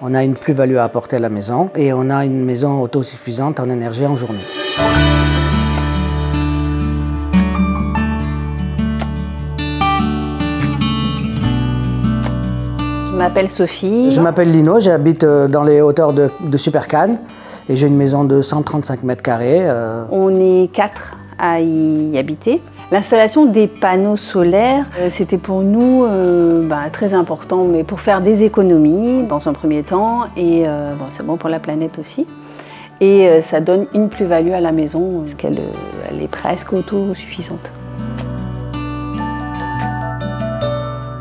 On a une plus-value à apporter à la maison et on a une maison autosuffisante en énergie en journée. Je m'appelle Sophie. Je m'appelle Lino, j'habite dans les hauteurs de Supercane et j'ai une maison de 135 mètres carrés. On est 4 à y habiter. L'installation des panneaux solaires, c'était pour nous très important, mais pour faire des économies dans un premier temps, et c'est bon pour la planète aussi. Et ça donne une plus-value à la maison, parce qu'elle est presque autosuffisante.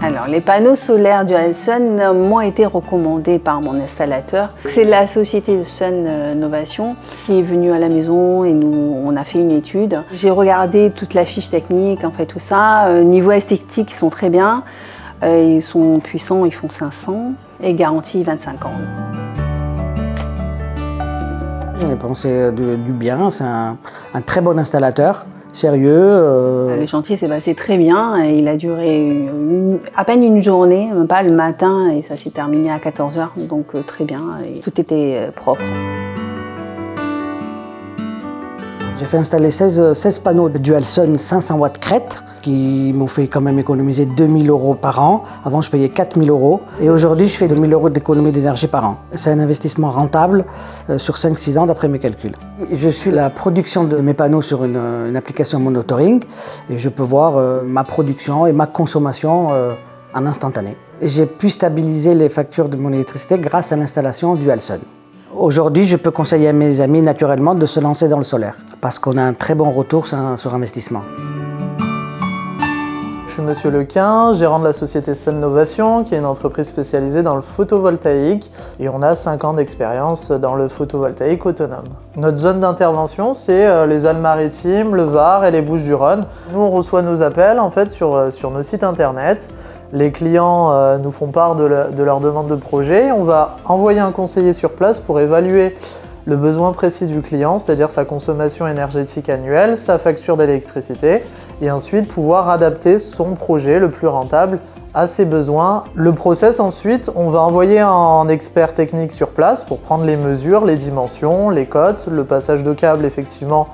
Alors, les panneaux solaires Dual Sun m'ont été recommandés par mon installateur. C'est la société Sun Novation qui est venue à la maison et on a fait une étude. J'ai regardé toute la fiche technique, en fait, tout ça. Niveau esthétique, ils sont très bien. Ils sont puissants, ils font 500 et garantie 25 ans. J'ai pensé du bien, c'est un très bon installateur. Sérieux. Le chantier s'est passé très bien, il a duré à peine une journée, même pas le matin, et ça s'est terminé à 14 h, donc très bien, et tout était propre. J'ai fait installer 16 panneaux de Dual Sun 500 watts crête qui m'ont fait quand même économiser 2 000 € par an. Avant, je payais 4 000 € et aujourd'hui, je fais 2 000 € d'économie d'énergie par an. C'est un investissement rentable sur 5-6 ans d'après mes calculs. Je suis la production de mes panneaux sur une application monitoring et je peux voir ma production et ma consommation en instantané. J'ai pu stabiliser les factures de mon électricité grâce à l'installation Dual Sun. Aujourd'hui, je peux conseiller à mes amis naturellement de se lancer dans le solaire parce qu'on a un très bon retour sur investissement. Je suis Monsieur Lequin, gérant de la société Sun Novation, qui est une entreprise spécialisée dans le photovoltaïque, et on a 5 ans d'expérience dans le photovoltaïque autonome. Notre zone d'intervention, c'est les Alpes-Maritimes, le Var et les Bouches-du-Rhône. Nous, on reçoit nos appels en fait sur nos sites internet. Les clients nous font part de leur demande de projet. On va envoyer un conseiller sur place pour évaluer le besoin précis du client, c'est-à-dire sa consommation énergétique annuelle, sa facture d'électricité, et ensuite pouvoir adapter son projet le plus rentable à ses besoins. Le process ensuite, on va envoyer un expert technique sur place pour prendre les mesures, les dimensions, les cotes, le passage de câbles effectivement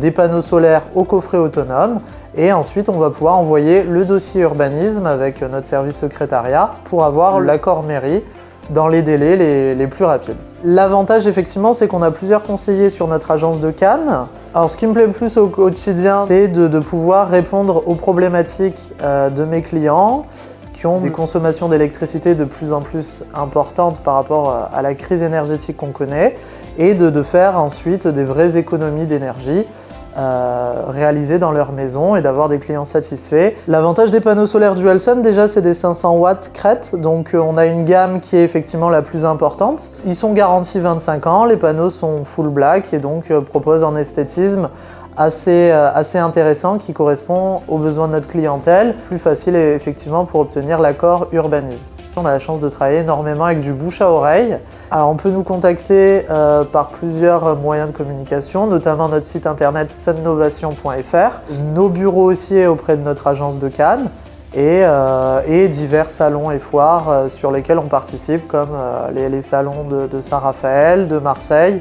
des panneaux solaires au coffret autonome, et ensuite on va pouvoir envoyer le dossier urbanisme avec notre service secrétariat pour avoir l'accord mairie dans les délais les plus rapides. L'avantage effectivement, c'est qu'on a plusieurs conseillers sur notre agence de Cannes. Alors ce qui me plaît le plus au quotidien, c'est de pouvoir répondre aux problématiques de mes clients qui ont des consommations d'électricité de plus en plus importantes par rapport à la crise énergétique qu'on connaît, et de faire ensuite des vraies économies d'énergie réalisées dans leur maison et d'avoir des clients satisfaits. L'avantage des panneaux solaires Dual Sun, déjà, c'est des 500 watts crête, donc on a une gamme qui est effectivement la plus importante. Ils sont garantis 25 ans, les panneaux sont full black et donc proposent un esthétisme assez intéressant qui correspond aux besoins de notre clientèle, plus facile effectivement pour obtenir l'accord urbanisme. On a la chance de travailler énormément avec du bouche à oreille. Alors on peut nous contacter par plusieurs moyens de communication, notamment notre site internet sunnovation.fr, nos bureaux aussi auprès de notre agence de Cannes et divers salons et foires sur lesquels on participe, comme les salons de Saint-Raphaël, de Marseille.